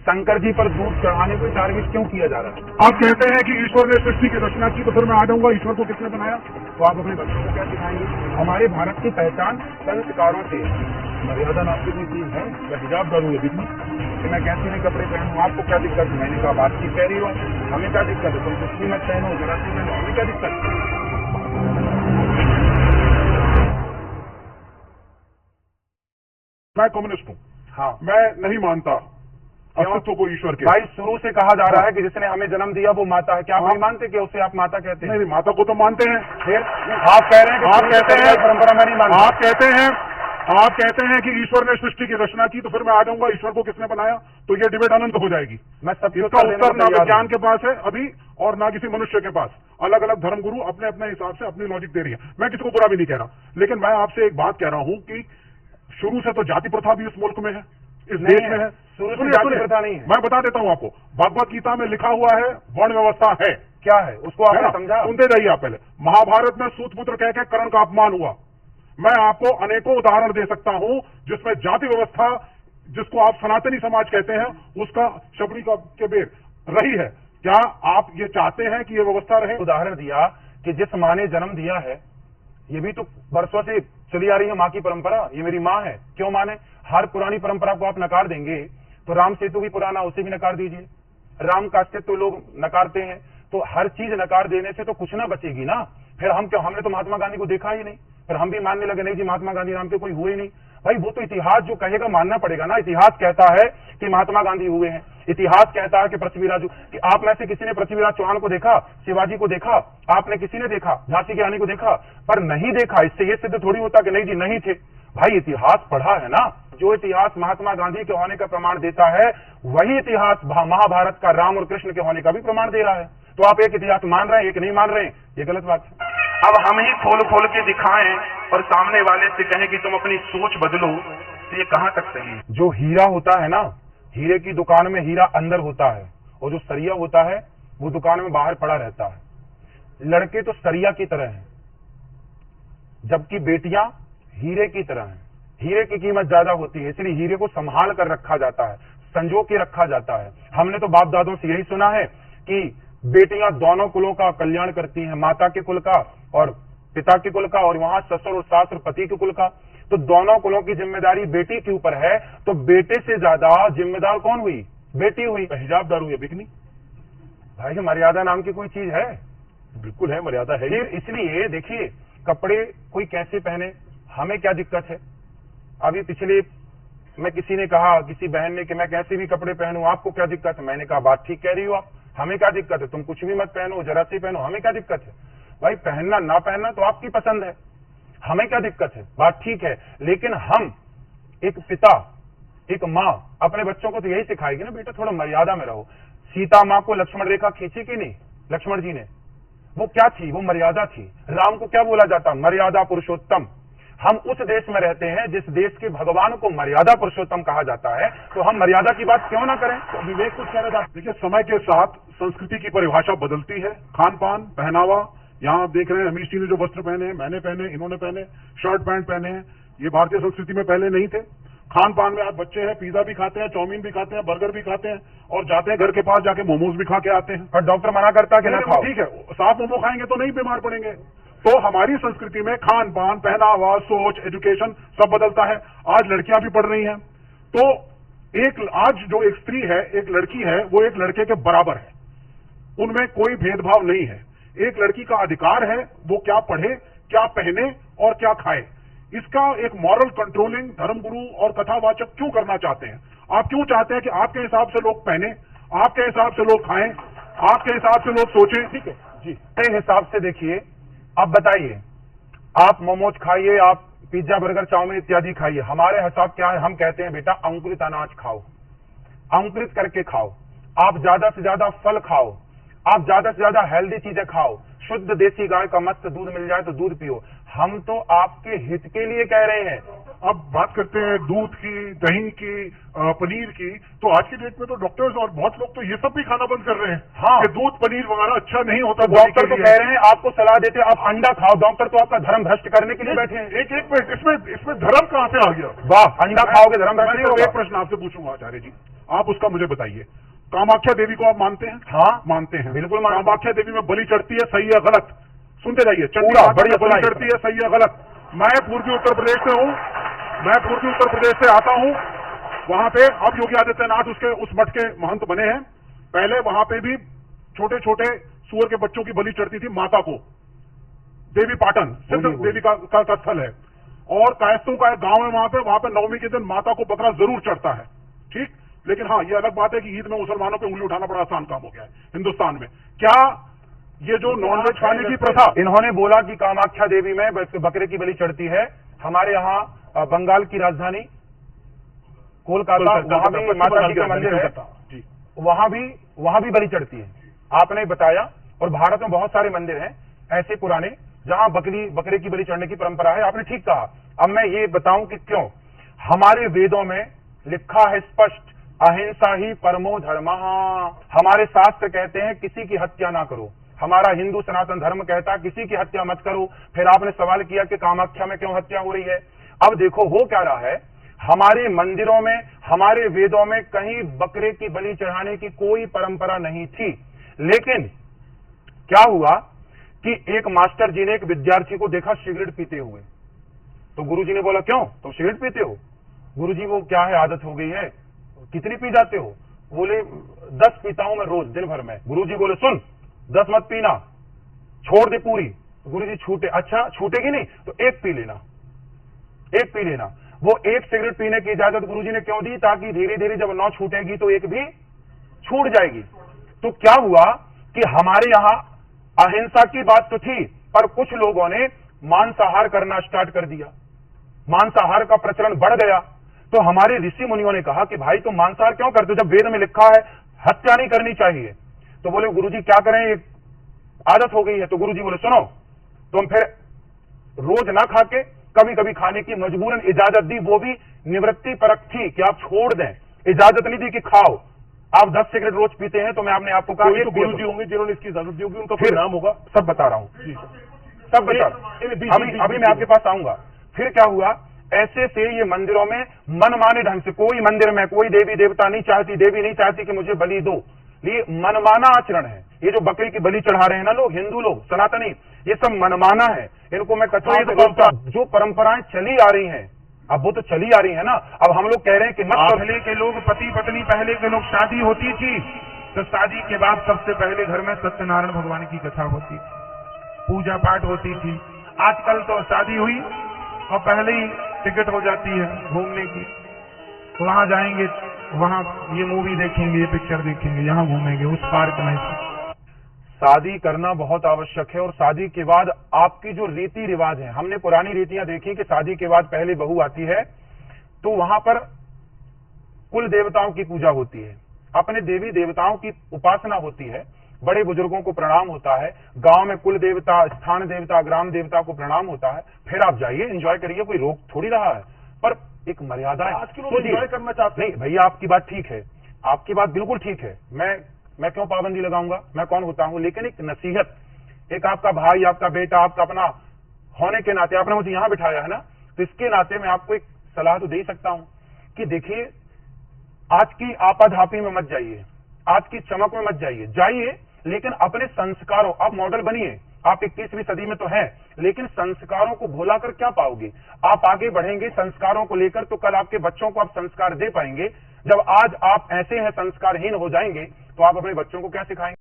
शंकर जी पर दूध चढ़ाने को टारगेट क्यों किया जा रहा है? आप कहते हैं कि ईश्वर ने सृष्टि की रचना की, तो फिर मैं आ जाऊंगा ईश्वर को किसने बनाया? तो आप अपने बच्चों को क्या सिखाएंगे? हमारे भारत की पहचान संस्कारों से। मर्यादा नाम की कोई चीज है या हिजाब डालूंगे दिखनी कि मैं कैसे भी कपड़े पहनूं, आपको क्या दिक्कत है? मैंने कहा बात ठीक कह रही हो, हमें क्या दिक्कत है? तुम कुछ भी मत पहनो, जरा सी पहनो, हमें क्या दिक्कत है? मैं कम्युनिस्ट हूँ। हाँ, मैं नहीं मानता अस्तित्व को ईश्वर के। भाई शुरू से कहा जा रहा है कि जिसने हमें जन्म दिया वो माता है। क्या आप नहीं मानते कि उसे आप माता कहते हैं? नहीं, माता को तो मानते हैं। फिर आप कह रहे हैं कि आप कहते हैं परंपरा में नहीं मानते। आप कहते हैं कि ईश्वर ने सृष्टि की रचना की, तो फिर मैं आ जाऊंगा ईश्वर को किसने बनाया? तो ये डिबेट अनंत हो जाएगी। मैं सबका इसका उत्तर ना विज्ञान के पास है अभी और ना किसी मनुष्य के पास। अलग अलग धर्मगुरु अपने अपने हिसाब से अपनी लॉजिक दे रही है। मैं किसी को बुरा भी नहीं कह रहा, लेकिन मैं आपसे एक बात कह रहा हूं कि शुरू से तो जाति प्रथा भी इस मुल्क में है, इस देश में है। शुरू से जाति प्रथा नहीं है। मैं बता देता हूं आपको, भगवत गीता में लिखा हुआ है वर्ण व्यवस्था है। क्या है उसको आपने समझा? सुनते जाइए आप पहले। महाभारत में सूतपुत्र कह के कर्ण का अपमान हुआ। मैं आपको अनेकों उदाहरण दे सकता हूं जिसमें जाति व्यवस्था, जिसको आप सनातनी समाज कहते हैं, उसका शबरी का के बेर रही है। क्या आप ये चाहते हैं कि ये व्यवस्था रहे? उदाहरण दिया कि जिस माँ ने जन्म दिया है, ये भी तो वर्षों से चली आ रही है माँ की परंपरा। ये मेरी माँ है, क्यों माने? हर पुरानी परंपरा को आप नकार देंगे तो राम सेतु भी पुराना, उसे भी नकार दीजिए। राम का अस्तित्व तो लोग नकारते हैं, तो हर चीज नकार देने से तो कुछ ना बचेगी ना। फिर हम क्यों? हमने तो महात्मा गांधी को देखा ही नहीं, फिर हम भी मानने लगे नहीं जी महात्मा गांधी नाम के कोई हुए ही नहीं। भाई वो तो इतिहास जो कहेगा मानना पड़ेगा ना। इतिहास कहता है कि महात्मा गांधी हुए हैं, इतिहास कहता है कि पृथ्वीराज, कि आप में से किसी ने पृथ्वीराज चौहान को देखा, शिवाजी को देखा? आपने किसी ने देखा? झांसी की रानी को देखा? पर नहीं देखा, इससे ये सिद्ध थोड़ी होता कि नहीं जी नहीं थे। भाई इतिहास पढ़ा है ना। जो इतिहास महात्मा गांधी के होने का प्रमाण देता है, वही इतिहास महाभारत का राम और कृष्ण के होने का भी प्रमाण दे रहा है। तो आप एक इतिहास मान रहे हैं, एक नहीं मान रहे हैं, ये गलत बात है। अब हम ही खोल खोल के दिखाएं और सामने वाले से कहें कि तुम अपनी सोच बदलो, तो ये कहां तक सही है? जो हीरा होता है ना, हीरे की दुकान में हीरा अंदर होता है और जो सरिया होता है वो दुकान में बाहर पड़ा रहता है। लड़के तो सरिया की तरह हैं, जबकि बेटियां हीरे की तरह हैं। हीरे की कीमत ज्यादा होती है, इसलिए हीरे को संभाल कर रखा जाता है, संजो के रखा जाता है। हमने तो बाप दादों से यही सुना है कि बेटियां दोनों कुलों का कल्याण करती हैं, माता के कुल का और पिता के कुल का, और वहां ससुर और सास और पति के कुल का। तो दोनों कुलों की जिम्मेदारी बेटी के ऊपर है, तो बेटे से ज्यादा जिम्मेदार कौन हुई? बेटी हुई। हिजाब दारू या बिकनी? भाई मर्यादा नाम की कोई चीज है? बिल्कुल है, मर्यादा है। फिर इसलिए देखिए, कपड़े कोई कैसे पहने, हमें क्या दिक्कत है? अभी पिछले में किसी ने कहा, किसी बहन ने, कि मैं कैसे भी कपड़े पहनूं, आपको क्या दिक्कत है? मैंने कहा बात ठीक कह रही हो आप, हमें क्या दिक्कत है? तुम कुछ भी मत पहनो, जरा सी पहनो, हमें क्या दिक्कत है? भाई पहनना ना पहनना तो आपकी पसंद है, हमें क्या दिक्कत है? बात ठीक है। लेकिन हम, एक पिता, एक माँ अपने बच्चों को तो यही सिखाएगी ना, बेटा थोड़ा मर्यादा में रहो। सीता माँ को लक्ष्मण रेखा खींची कि नहीं लक्ष्मण जी ने? वो क्या थी? वो मर्यादा थी। राम को क्या बोला जाता? मर्यादा पुरुषोत्तम। हम उस देश में रहते हैं जिस देश के भगवान को मर्यादा पुरुषोत्तम कहा जाता है, तो हम मर्यादा की बात क्यों ना करें? तो विवेक कुछ कह रहा था। देखिए, समय के साथ संस्कृति की परिभाषा बदलती है। खान पान, पहनावा, यहाँ आप देख रहे हैं अमीश जी ने जो वस्त्र पहने हैं, मैंने पहने, इन्होंने पहने, शर्ट पैंट पहने हैं, ये भारतीय संस्कृति में पहले नहीं थे। खान पान में आप बच्चे हैं, पिज्जा भी खाते हैं, चाउमीन भी खाते हैं, बर्गर भी खाते हैं, और जाते हैं घर के पास जाके मोमोज भी खा के आते हैं। और डॉक्टर मना करता है कि ना खाओ। ठीक है, साफ मोमो खाएंगे तो नहीं बीमार पड़ेंगे। तो हमारी संस्कृति में खान पान, पहनावा, सोच, एजुकेशन सब बदलता है। आज लड़कियां भी पढ़ रही हैं, तो आज जो एक स्त्री है, एक लड़की है, वो एक लड़के के बराबर है, उनमें कोई भेदभाव नहीं है। एक लड़की का अधिकार है वो क्या पढ़े, क्या पहने और क्या खाए। इसका एक मॉरल कंट्रोलिंग धर्मगुरु और कथावाचक क्यों करना चाहते हैं? आप क्यों चाहते हैं कि आपके हिसाब से लोग पहने, आपके हिसाब से लोग खाएं, आपके हिसाब से लोग सोचें? ठीक है जी, मेरे हिसाब से देखिए, अब बताइए, आप मोमोज खाइए, आप पिज्जा बर्गर चाउमीन इत्यादि खाइए, हमारे हिसाब क्या है? हम कहते हैं बेटा अंकुरित अनाज खाओ, अंकुरित करके खाओ, आप ज्यादा से ज्यादा फल खाओ, आप ज्यादा से ज्यादा हेल्दी चीजें खाओ, शुद्ध देसी गाय का मस्त दूध मिल जाए तो दूध पियो। हम तो आपके हित के लिए कह रहे हैं। अब बात करते हैं दूध की, दही की, पनीर की, तो आज की डेट में तो डॉक्टर्स और बहुत लोग तो ये सब भी खाना बंद कर रहे हैं। हाँ। कि दूध पनीर वगैरह अच्छा नहीं होता। तो डॉक्टर तो कह रहे हैं, आपको सलाह देते हैं आप अंडा खाओ। डॉक्टर तो आपका धर्म भ्रष्ट करने के लिए बैठे हैं। एक मिनट, इसमें धर्म कहाँ से आ गया? वाह, अंडा खाओगे धर्म भ्रष्ट नहीं मैं होगा। एक प्रश्न आपसे पूछूंगा आचार्य जी, आप उसका मुझे बताइए। कामाख्या देवी को आप मानते हैं? हाँ, मानते हैं, बिल्कुल मानते हैं। कामाख्या देवी में बलि चढ़ती है, सही है गलत? सुनते जाइए, चंडी पूरा, माता में बढ़िया बलि सुनाइए। चढ़ती है, सही है गलत? मैं पूर्वी उत्तर प्रदेश से हूँ, मैं पूर्वी उत्तर प्रदेश से आता हूँ। वहां पे अब योगी आदित्यनाथ उसके उस मठ के महंत बने हैं। पहले वहां पे भी छोटे छोटे सुअर के बच्चों की बलि चढ़ती थी माता को। देवी पाटन सिद्ध देवी का स्थल है। और कायस्तों का एक गांव है वहां पे नवमी के दिन माता को बकरा जरूर चढ़ता है, ठीक। लेकिन हाँ, ये अलग बात है कि ईद में मुसलमानों पे उंगली उठाना बड़ा आसान काम हो गया है हिंदुस्तान में। क्या ये जो नॉनवेज खाने की प्रथा, इन्होंने बोला कि कामाख्या देवी में बकरे की बलि चढ़ती है। हमारे यहाँ बंगाल की राजधानी कोलकाता, वहां भी माता जी का मंदिर है, वहां भी बलि चढ़ती है, आपने बताया। और भारत में बहुत सारे मंदिर हैं ऐसे पुराने जहां बकरे की बलि चढ़ने की परंपरा है, आपने ठीक कहा। अब मैं ये बताऊं कि क्यों। हमारे वेदों में लिखा है स्पष्ट, अहिंसा ही परमो धर्मः। हमारे शास्त्र कहते हैं किसी की हत्या ना करो। हमारा हिंदू सनातन धर्म कहता है किसी की हत्या मत करो। फिर आपने सवाल किया कि कामाख्या में क्यों हत्या हो रही है। अब देखो हो क्या रहा है, हमारे मंदिरों में, हमारे वेदों में कहीं बकरे की बलि चढ़ाने की कोई परंपरा नहीं थी। लेकिन क्या हुआ कि एक मास्टर जी ने एक विद्यार्थी को देखा सिगरेट पीते हुए। तो गुरुजी ने बोला क्यों तुम सिगरेट पीते हो? गुरुजी वो क्या है, आदत हो गई है। कितनी पी जाते हो? बोले 10 पीता हूं मैं रोज दिन भर में। गुरुजी बोले सुन 10 मत पीना, छोड़ दे पूरी। गुरुजी छूटे, अच्छा छूटेगी नहीं तो एक पी लेना, एक पी लेना। वो एक सिगरेट पीने की इजाजत गुरुजी ने क्यों दी? ताकि धीरे धीरे जब 9 छूटेगी तो एक भी छूट जाएगी। तो क्या हुआ कि हमारे यहां अहिंसा की बात तो थी, पर कुछ लोगों ने मांसाहार करना स्टार्ट कर दिया, मांसाहार का प्रचलन बढ़ गया। तो हमारे ऋषि मुनियों ने कहा कि भाई तुम मांसाहार क्यों करते हो जब वेद में लिखा है हत्या नहीं करनी चाहिए। तो बोले गुरुजी क्या करें, एक आदत हो गई है। तो गुरुजी बोले सुनो, तुम फिर रोज ना खा के कभी कभी खाने की मजबूरन इजाजत दी, वो भी निवृत्ति परक थी कि आप छोड़ दें, इजाजत नहीं दी कि खाओ। आप 10 सिगरेट रोज पीते हैं तो मैं आपने आपको कहा तो गुरुजी होंगे जिन्होंने इसकी इजाजत दी होगी, उनका फिर नाम होगा। सब बता रहा हूं, सब बता रहा हूं। अभी मैं आपके पास आऊंगा। फिर क्या हुआ, ऐसे से ये मंदिरों में मनमाने ढंग से, कोई मंदिर में कोई देवी देवता नहीं चाहती, देवी नहीं चाहती कि मुझे बलि दो, ये मनमाना आचरण है। ये जो बकरी की बलि चढ़ा रहे हैं ना लोग, हिंदू लोग, सनातनी, ये सब मनमाना है। इनको मैं कथा जो परंपराएं चली आ रही हैं, अब वो तो चली आ रही है ना। अब हम लोग कह रहे हैं कि मत पहले के लोग पति पत्नी, पहले के लोग शादी होती थी तो शादी के बाद सबसे पहले घर में सत्यनारायण भगवान की कथा होती थी, पूजा पाठ होती थी। आजकल तो शादी हुई और पहले ही टिकट हो जाती है घूमने की, वहां जाएंगे, वहां ये मूवी देखेंगे, ये पिक्चर देखेंगे, यहाँ घूमेंगे, उस पार्क में। शादी करना बहुत आवश्यक है। और शादी के बाद आपकी जो रीति रिवाज है, हमने पुरानी रीतियां देखी कि शादी के बाद पहले बहू आती है तो वहां पर कुल देवताओं की पूजा होती है, अपने देवी देवताओं की उपासना होती है, बड़े बुजुर्गों को प्रणाम होता है, गांव में कुल देवता, स्थान देवता, ग्राम देवता को प्रणाम होता है। फिर आप जाइए, एंजॉय करिए, कोई रोक थोड़ी रहा है, पर एक मर्यादा है। आज के लोग एंजॉय करना चाहते हैं। नहीं भैया, आपकी बात ठीक है, आपकी बात बिल्कुल ठीक है। मैं क्यों पाबंदी लगाऊंगा, मैं कौन होता हूं। लेकिन एक नसीहत, एक आपका भाई, आपका बेटा, आपका अपना होने के नाते आपने मुझे यहां बिठाया है ना, तो इसके नाते मैं आपको एक सलाह तो दे सकता हूं कि देखिए, आज की आपाधापी में मत जाइए, आज की चमक में मत जाइए, लेकिन अपने संस्कारों, आप मॉडल बनिए। आप 21वीं सदी में तो हैं, लेकिन संस्कारों को भुलाकर क्या पाओगे। आप आगे बढ़ेंगे संस्कारों को लेकर तो कल आपके बच्चों को आप संस्कार दे पाएंगे। जब आज आप ऐसे हैं संस्कारहीन हो जाएंगे तो आप अपने बच्चों को क्या सिखाएंगे।